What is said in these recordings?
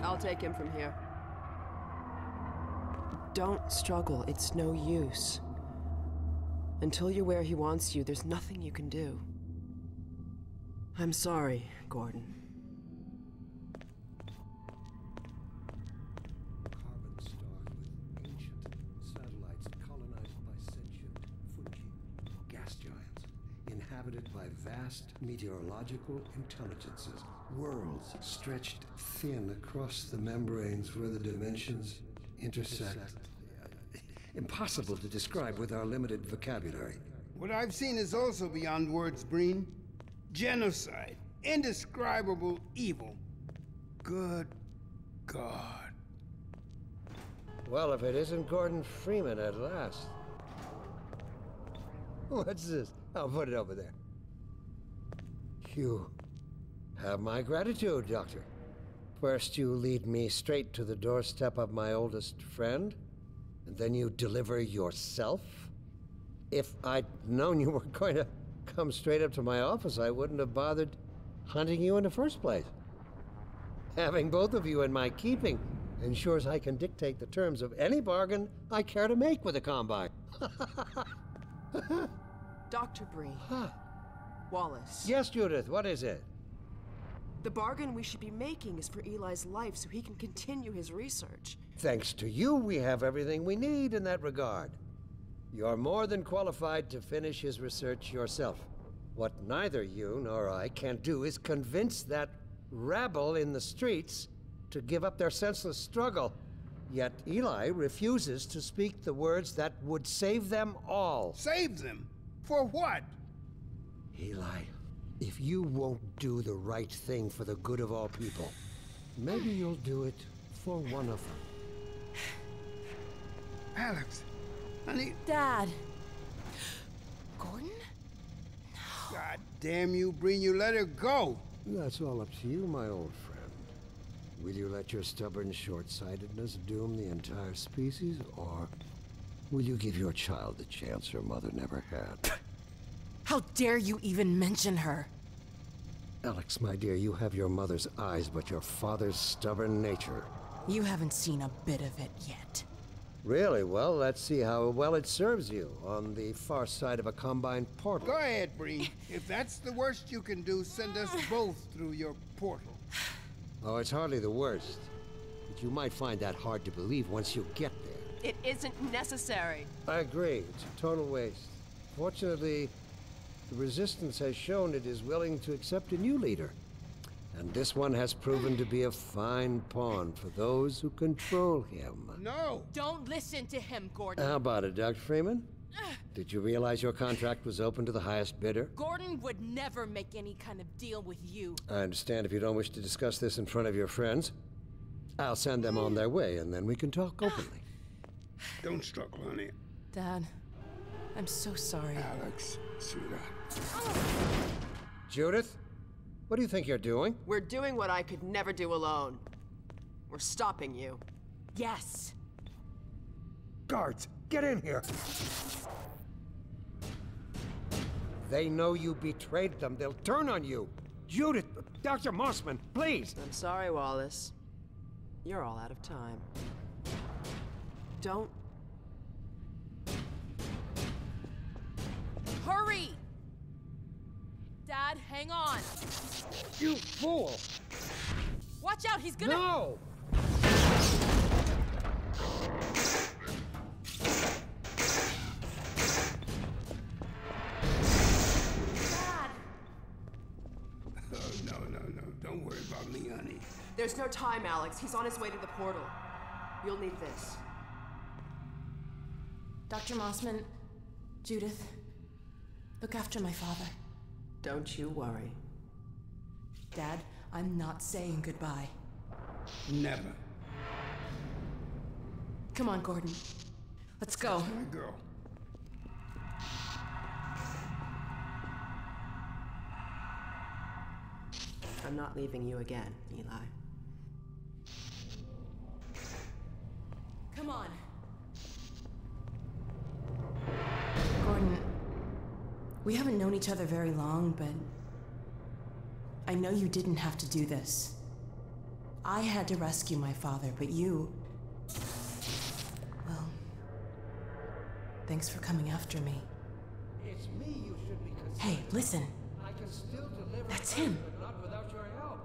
I'll take him from here. Don't struggle, it's no use. Until you're where he wants you, there's nothing you can do. I'm sorry, Gordon. Carbon stars with ancient satellites colonized by sentient fungi, gas giants, inhabited by vast meteorological intelligences, worlds stretched thin across the membranes where the dimensions intersect. Impossible to describe with our limited vocabulary. What I've seen is also beyond words, Breen. Genocide, indescribable evil. Good God. Well, if it isn't Gordon Freeman at last. What's this? I'll put it over there. You have my gratitude, Doctor. First you lead me straight to the doorstep of my oldest friend, and then you deliver yourself? If I'd known you were going to come straight up to my office, I wouldn't have bothered hunting you in the first place. Having both of you in my keeping ensures I can dictate the terms of any bargain I care to make with the Combine. Dr. Breen. Huh. Wallace. Yes, Judith, what is it? The bargain we should be making is for Eli's life so he can continue his research. Thanks to you, we have everything we need in that regard. You're more than qualified to finish his research yourself. What neither you nor I can do is convince that rabble in the streets to give up their senseless struggle. Yet Eli refuses to speak the words that would save them all. Save them? For what? Eli, if you won't do the right thing for the good of all people, maybe you'll do it for one of them. Alyx, honey. Dad. Gordon? God damn you, Breen, you let her go. That's all up to you, my old friend. Will you let your stubborn short-sightedness doom the entire species, or will you give your child the chance her mother never had? How dare you even mention her? Alyx, my dear, you have your mother's eyes, but your father's stubborn nature. You haven't seen a bit of it yet. Really? Well, let's see how well it serves you on the far side of a Combine portal. Go ahead, Breen. If that's the worst you can do, send us both through your portal. Oh, it's hardly the worst. But you might find that hard to believe once you get there. It isn't necessary. I agree. It's a total waste. Fortunately, the Resistance has shown it is willing to accept a new leader. And this one has proven to be a fine pawn for those who control him. No! Don't listen to him, Gordon. How about it, Dr. Freeman? Did you realize your contract was open to the highest bidder? Gordon would never make any kind of deal with you. I understand if you don't wish to discuss this in front of your friends. I'll send them on their way, and then we can talk openly. Don't struggle, honey. Dad, I'm so sorry. Alyx, sweetheart. Judith, what do you think you're doing? We're doing what I could never do alone. We're stopping you. Yes. Guards, get in here! They know you betrayed them. They'll turn on you. Judith, Dr. Mossman, please! I'm sorry, Wallace. You're all out of time. Don't... Hurry! Dad, hang on. You fool! Watch out, he's gonna... No! Dad! Oh, no. Don't worry about me, honey. There's no time, Alyx. He's on his way to the portal. You'll need this. Dr. Mossman, Judith, look after my father. Don't you worry. Dad, I'm not saying goodbye. Never. Come on, Gordon. Let's go. My girl. I'm not leaving you again, Eli. Come on. Gordon, we haven't known each other very long, but I know you didn't have to do this. I had to rescue my father, but you... Well... Thanks for coming after me. It's me you should be concerned. Hey, listen. I can still deliver. That's him. But not without your help.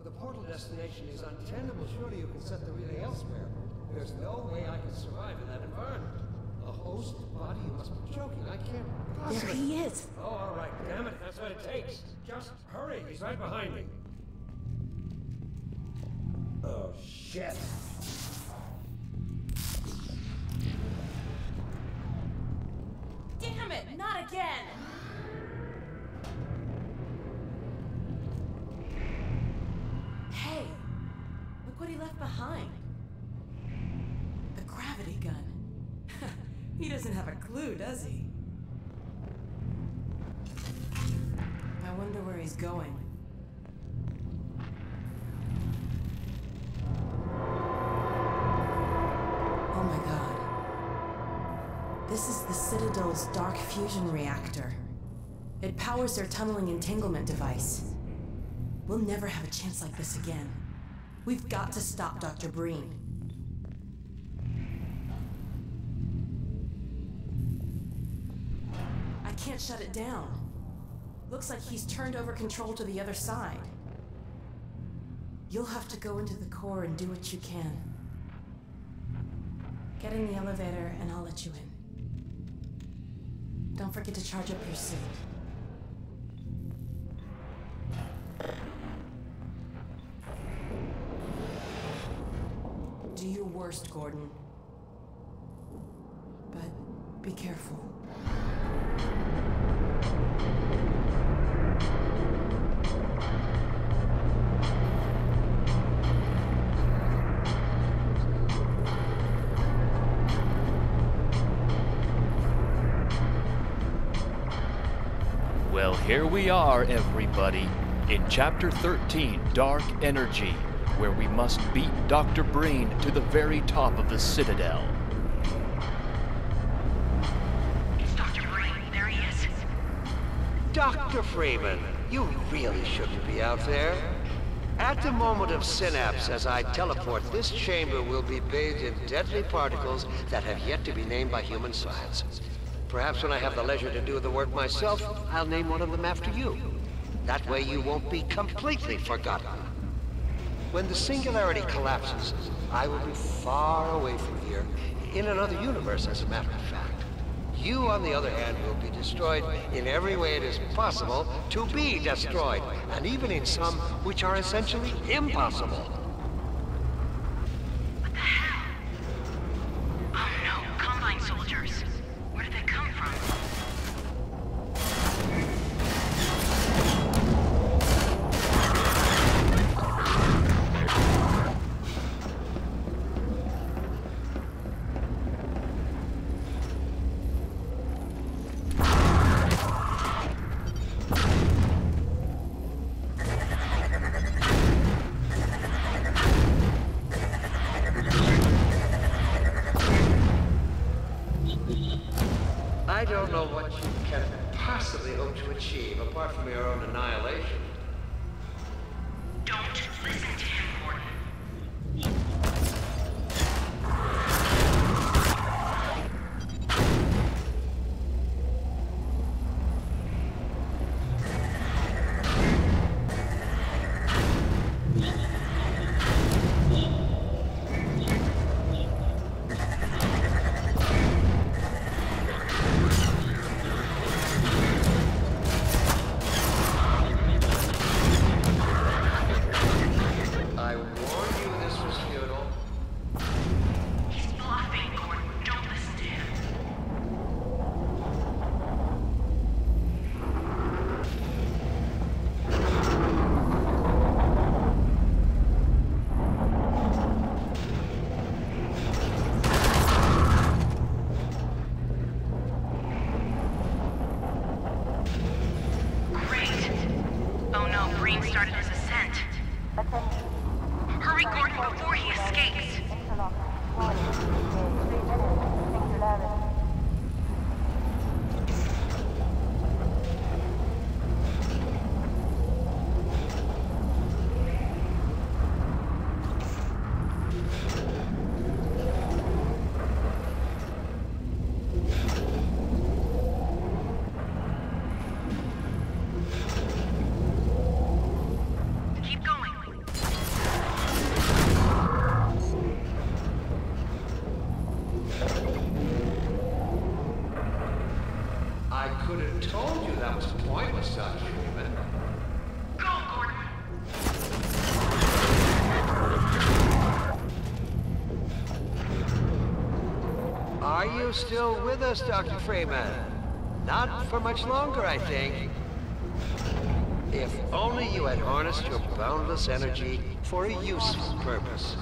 The portal destination is untenable. Surely you can set the relay elsewhere. There's no way I can survive in that environment. A host body, you must be joking. I can't possibly... There he is. Oh, all right. Damn it. That's what it takes. Just hurry. He's right behind me. Oh, shit. Damn it, not again! Hey, look what he left behind. The gravity gun. He doesn't have a clue, does he? I wonder where he's going. Oh my god. This is the Citadel's dark fusion reactor. It powers their tunneling entanglement device. We'll never have a chance like this again. We've got to stop Dr. Breen. I can't shut it down. Looks like he's turned over control to the other side. You'll have to go into the core and do what you can. Get in the elevator and I'll let you in. Don't forget to charge up your suit. Do your worst, Gordon. But be careful. Well, here we are, everybody, in Chapter 13, Dark Energy, where we must beat Dr. Breen to the very top of the Citadel. It's Dr. Breen. There he is. Dr. Freeman, you really shouldn't be out there. At the moment of synapse, as I teleport, this chamber will be bathed in deadly particles that have yet to be named by human science. Perhaps when I have the leisure to do the work myself, I'll name one of them after you. That way you won't be completely forgotten. When the Singularity collapses, I will be far away from here, in another universe, as a matter of fact. You, on the other hand, will be destroyed in every way it is possible to be destroyed, and even in some which are essentially impossible. What the hell? Oh no, Combine soldiers. Where did they come from? I don't know what you can possibly hope to achieve apart from your own annihilation. Don't listen to him, Gordon. I warned you this was futile. He's bluffing, Gordon. Don't listen to him. Great. Oh no, Breen started his ascent. Hurry, Gordon, before he escapes. you still with us, Dr. Freeman? Not for much longer, I think. If only you had harnessed your boundless energy for a useful purpose.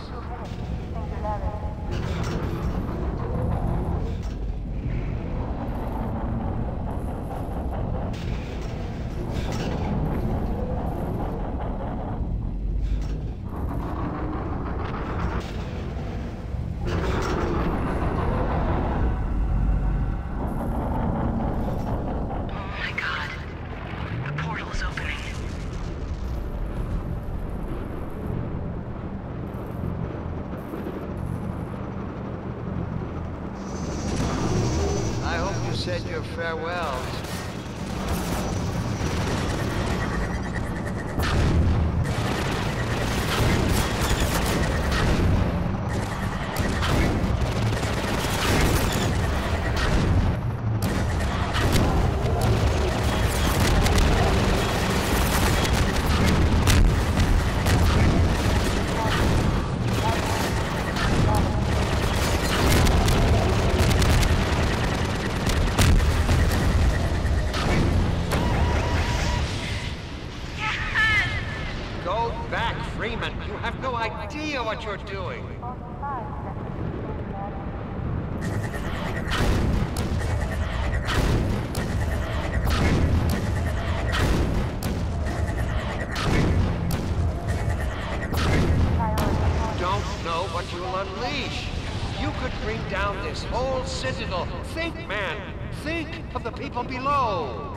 Said your farewells. Freeman, you have no idea what you're doing. Don't know what you'll unleash. You could bring down this whole Citadel. Think, man. Think of the people below.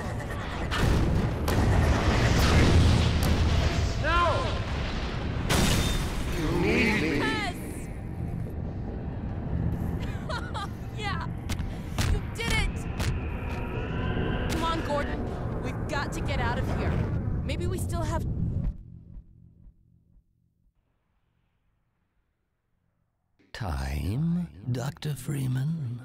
No! You need me. Yes! Yeah! You did it! Come on, Gordon. We've got to get out of here. Maybe we still have... Time, Dr. Freeman?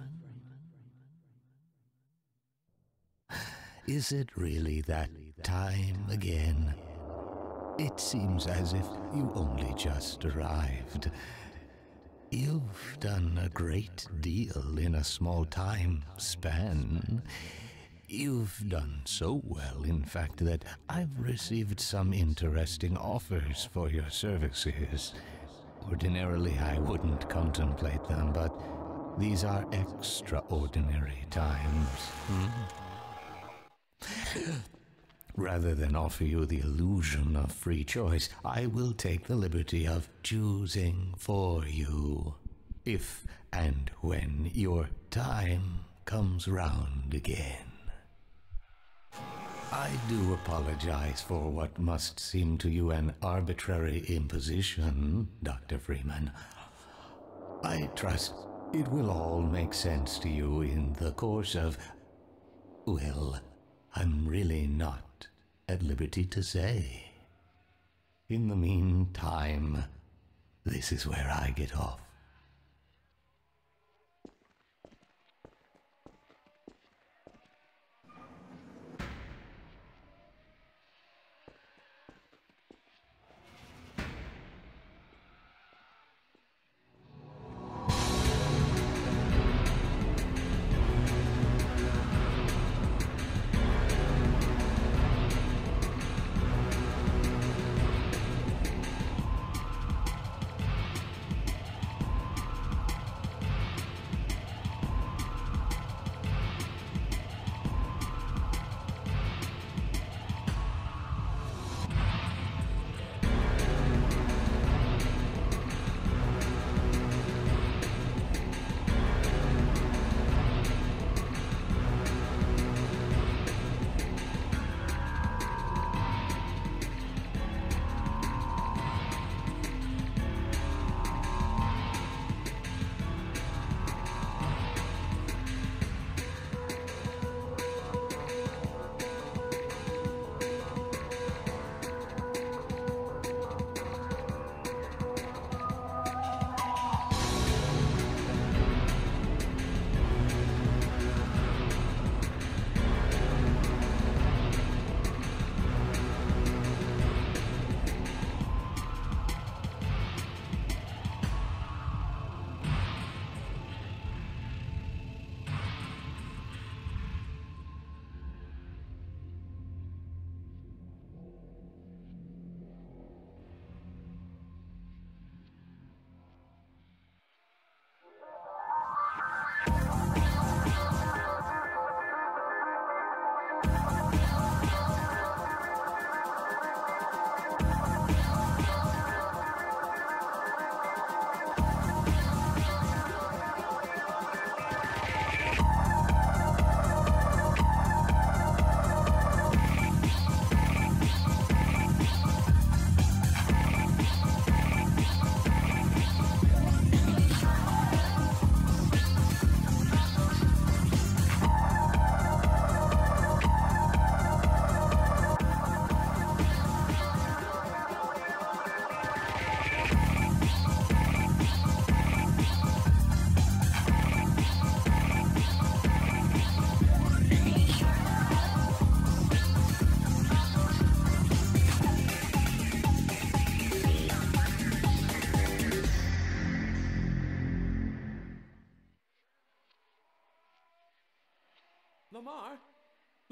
Is it really that time again? It seems as if you only just arrived. You've done a great deal in a small time span. You've done so well, in fact, that I've received some interesting offers for your services. Ordinarily, I wouldn't contemplate them, but these are extraordinary times. Rather than offer you the illusion of free choice, I will take the liberty of choosing for you, if and when your time comes round again. I do apologize for what must seem to you an arbitrary imposition, Dr. Freeman. I trust it will all make sense to you in the course of... well, I'm really not at liberty to say. In the meantime, this is where I get off.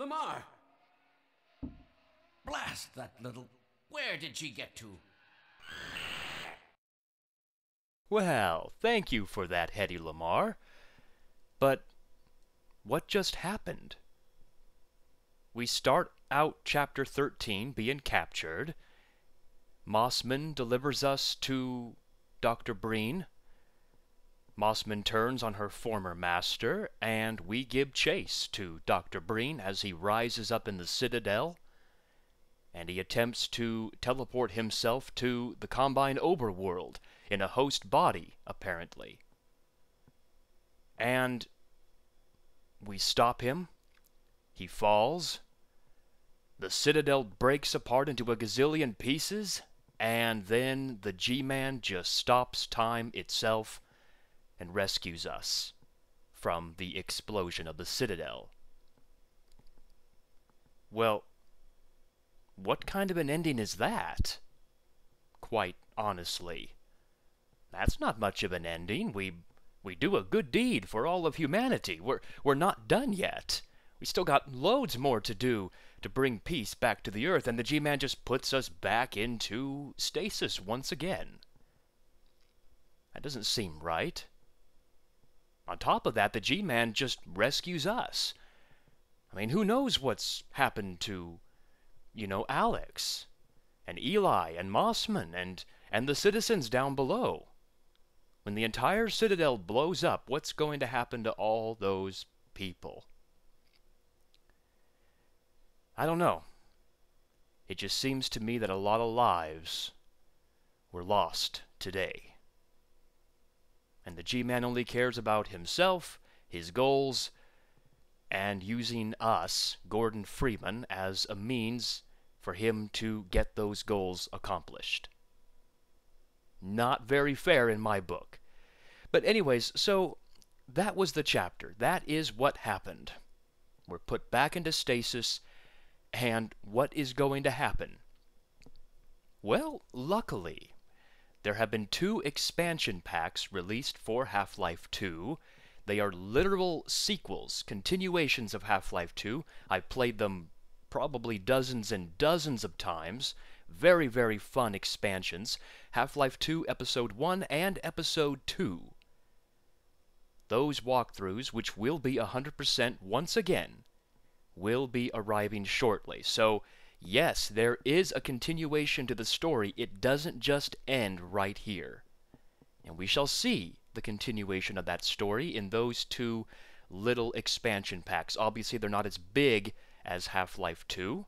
Lamar! Blast that little... Where did she get to? Well, thank you for that, Hedy Lamar. But what just happened? We start out Chapter 13 being captured. Mossman delivers us to Dr. Breen. Mossman turns on her former master, and we give chase to Dr. Breen as he rises up in the Citadel, and he attempts to teleport himself to the Combine overworld in a host body, apparently. And we stop him. He falls. The Citadel breaks apart into a gazillion pieces, and then the G-Man just stops time itself and rescues us from the explosion of the Citadel. Well, what kind of an ending is that? Quite honestly, that's not much of an ending. We do a good deed for all of humanity. We're not done yet. We still got loads more to do to bring peace back to the Earth, and the G-Man just puts us back into stasis once again. That doesn't seem right. On top of that, the G-Man just rescues us. I mean, who knows what's happened to, Alyx, and Eli, and Mossman, and the citizens down below. When the entire Citadel blows up, what's going to happen to all those people? I don't know. It just seems to me that a lot of lives were lost today. And the G-Man only cares about himself, his goals, and using us, Gordon Freeman, as a means for him to get those goals accomplished. Not very fair in my book. But anyways, so that was the chapter. That is what happened. We're put back into stasis, and what is going to happen? Well, luckily, there have been 2 expansion packs released for Half-Life 2. They are literal sequels, continuations of Half-Life 2. I've played them probably dozens and dozens of times. Very, very fun expansions. Half-Life 2 Episode 1 and Episode 2. Those walkthroughs, which will be 100% once again, will be arriving shortly. So, yes, there is a continuation to the story. It doesn't just end right here. And we shall see the continuation of that story in those 2 little expansion packs. Obviously, they're not as big as Half-Life 2.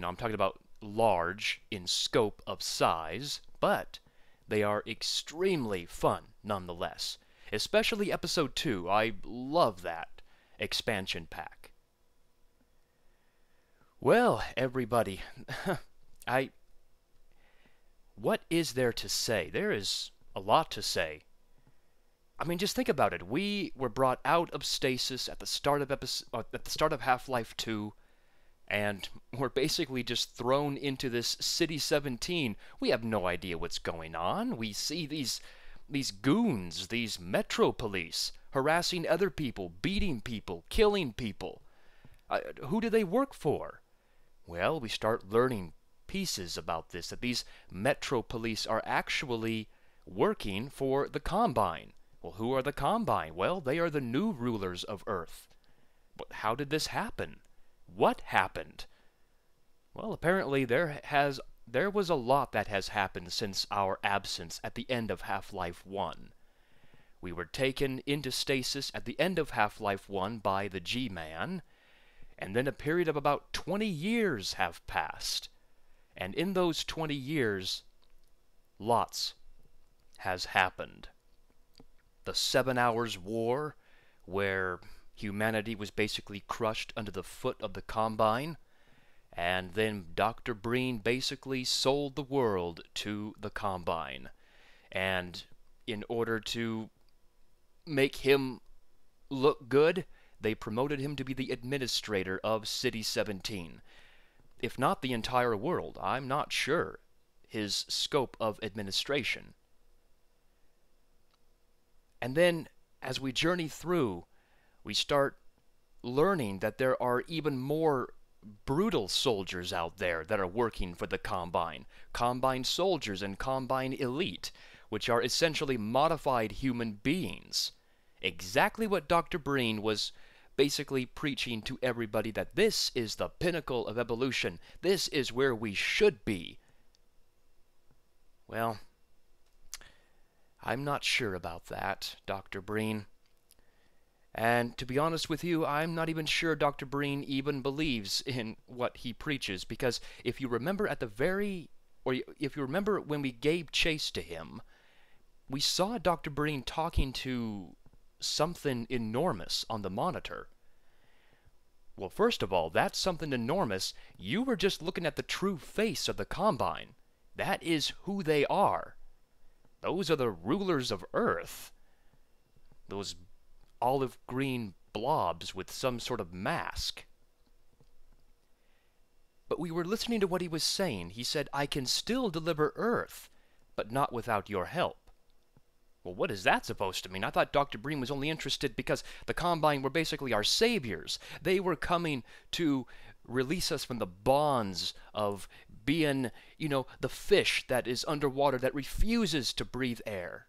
I'm talking about large in scope of size, but they are extremely fun nonetheless. Especially Episode 2. I love that expansion pack. Well, everybody, what is there to say? There is a lot to say. I mean, just think about it. We were brought out of stasis at the start of Half-Life 2, and we're basically just thrown into this City 17. We have no idea what's going on. We see these goons, these metro police, harassing other people, beating people, killing people. Who do they work for? Well, we start learning pieces about this, that these metro police are actually working for the Combine. Well, who are the Combine? Well, they are the new rulers of Earth. But how did this happen? What happened? Well, apparently there was a lot that has happened since our absence at the end of Half-Life 1. We were taken into stasis at the end of Half-Life 1 by the G-Man, and then a period of about 20 years have passed. And in those 20 years, lots has happened. The 7 Hours War, where humanity was basically crushed under the foot of the Combine, and then Dr. Breen basically sold the world to the Combine. And in order to make him look good, they promoted him to be the administrator of City 17. If not the entire world, I'm not sure his scope of administration. And then, as we journey through, we start learning that there are even more brutal soldiers out there that are working for the Combine. Combine soldiers and Combine elite, which are essentially modified human beings. Exactly what Dr. Breen was basically preaching to everybody, that this is the pinnacle of evolution. This is where we should be. Well, I'm not sure about that, Dr. Breen. And to be honest with you, I'm not even sure Dr. Breen even believes in what he preaches, because if you remember if you remember when we gave chase to him, we saw Dr. Breen talking to something enormous on the monitor. Well, first of all, that's something enormous. You were just looking at the true face of the Combine. That is who they are. Those are the rulers of Earth. Those olive green blobs with some sort of mask. But we were listening to what he was saying. He said, I can still deliver Earth, but not without your help. Well, what is that supposed to mean? I thought Dr. Breen was only interested because the Combine were basically our saviors. They were coming to release us from the bonds of being, the fish that is underwater that refuses to breathe air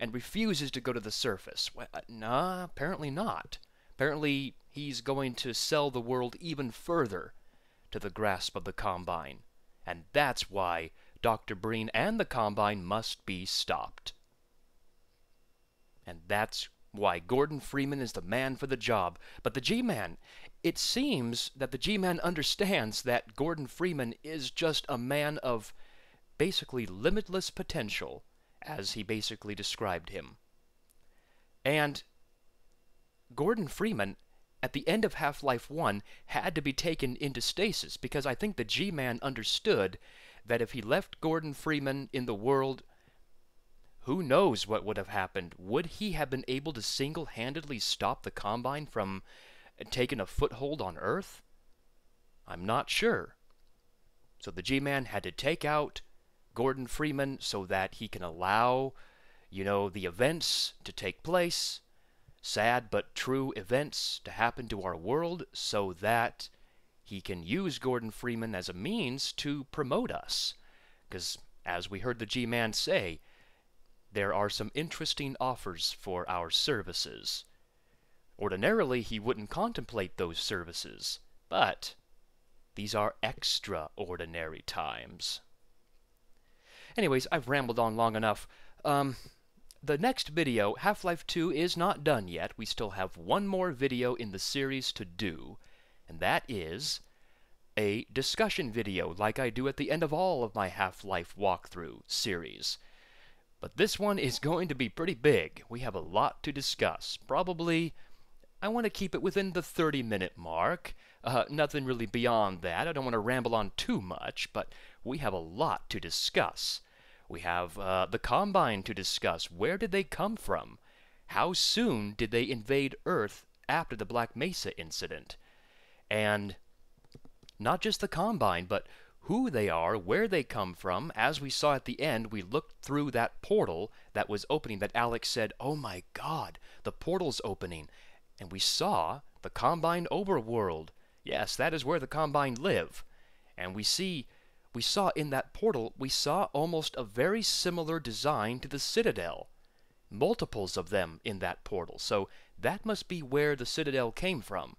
and refuses to go to the surface. Well, nah, apparently not. Apparently he's going to sell the world even further to the grasp of the Combine. And that's why Dr. Breen and the Combine must be stopped. And that's why Gordon Freeman is the man for the job. But the G-Man, it seems that the G-Man understands that Gordon Freeman is just a man of basically limitless potential, as he basically described him. And Gordon Freeman, at the end of Half-Life 1, had to be taken into stasis, because I think the G-Man understood that if he left Gordon Freeman in the world, who knows what would have happened? Would he have been able to single-handedly stop the Combine from taking a foothold on Earth? I'm not sure. So the G-Man had to take out Gordon Freeman so that he can allow, the events to take place, sad but true events to happen to our world, so that he can use Gordon Freeman as a means to promote us. Because, as we heard the G-Man say, there are some interesting offers for our services. Ordinarily, he wouldn't contemplate those services, but these are extraordinary times. Anyways, I've rambled on long enough. The next video, Half-Life 2, is not done yet. We still have one more video in the series to do, and that is a discussion video like I do at the end of all of my Half-Life walkthrough series. But this one is going to be pretty big. We have a lot to discuss. Probably, I want to keep it within the 30-minute mark. Nothing really beyond that. I don't want to ramble on too much, but we have a lot to discuss. We have the Combine to discuss. Where did they come from? How soon did they invade Earth after the Black Mesa incident? And not just the Combine, but who they are, where they come from. As we saw at the end, we looked through that portal that was opening, that Alyx said, oh my god, the portal's opening. And we saw the Combine overworld. Yes, that is where the Combine live. And we saw in that portal, we saw almost a very similar design to the Citadel. Multiples of them in that portal. So that must be where the Citadel came from.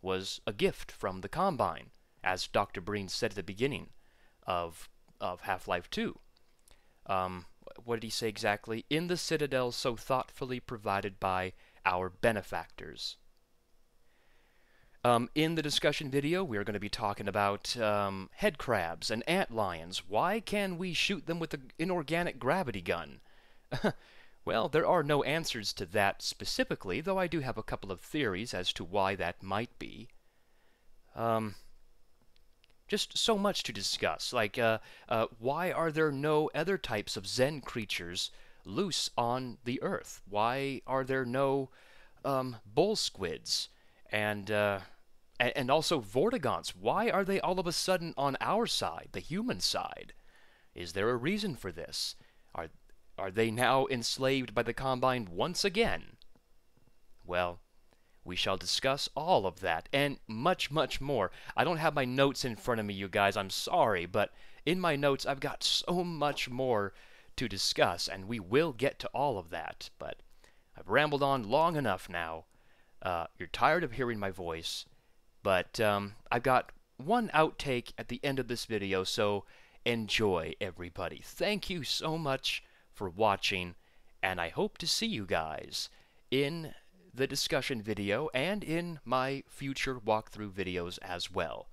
Was a gift from the Combine, as Dr. Breen said at the beginning of Half-Life 2. What did he say exactly? In the Citadel so thoughtfully provided by our benefactors. In the discussion video, we are going to be talking about head crabs and antlions. Why can we shoot them with an inorganic gravity gun? Well, there are no answers to that specifically, though I do have a couple of theories as to why that might be. Just so much to discuss, like why are there no other types of Zen creatures loose on the Earth? Why are there no bull squids and also vortigaunts? Why are they all of a sudden on our side, the human side? Is there a reason for this? Are they now enslaved by the Combine once again? Well, We shall discuss all of that and much, much more. I don't have my notes in front of me, you guys. I'm sorry, but in my notes I've got so much more to discuss, and we will get to all of that. But I've rambled on long enough now. You're tired of hearing my voice, but I've got one outtake at the end of this video, so enjoy, everybody. Thank you so much for watching, and I hope to see you guys in the discussion video and in my future walkthrough videos as well,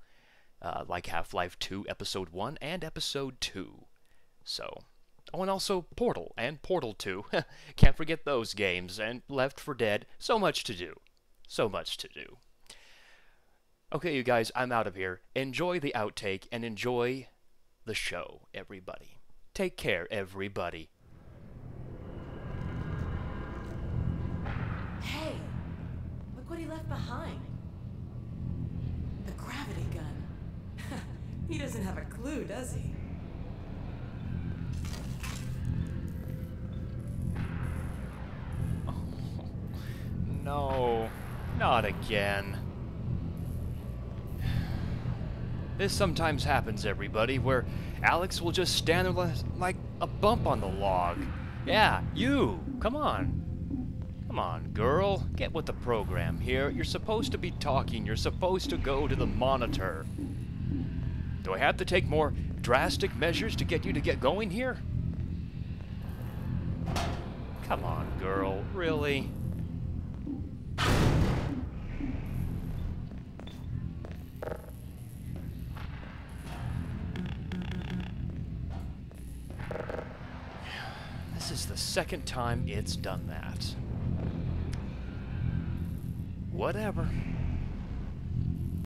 like Half-Life 2 Episode 1 and Episode 2. So, oh, and also Portal and Portal 2. Can't forget those games, and Left 4 Dead. So much to do. So much to do. Okay, you guys, I'm out of here. Enjoy the outtake and enjoy the show, everybody. Take care, everybody. Hey, look what he left behind. The gravity gun. He doesn't have a clue, does he? Oh, no, not again. This sometimes happens, everybody, where Alyx will just stand there like a bump on the log. Yeah, you! Come on. Come on, girl. Get with the program here. You're supposed to be talking. You're supposed to go to the monitor. Do I have to take more drastic measures to get you to get going here? Come on, girl. Really? This is the second time it's done that. Whatever.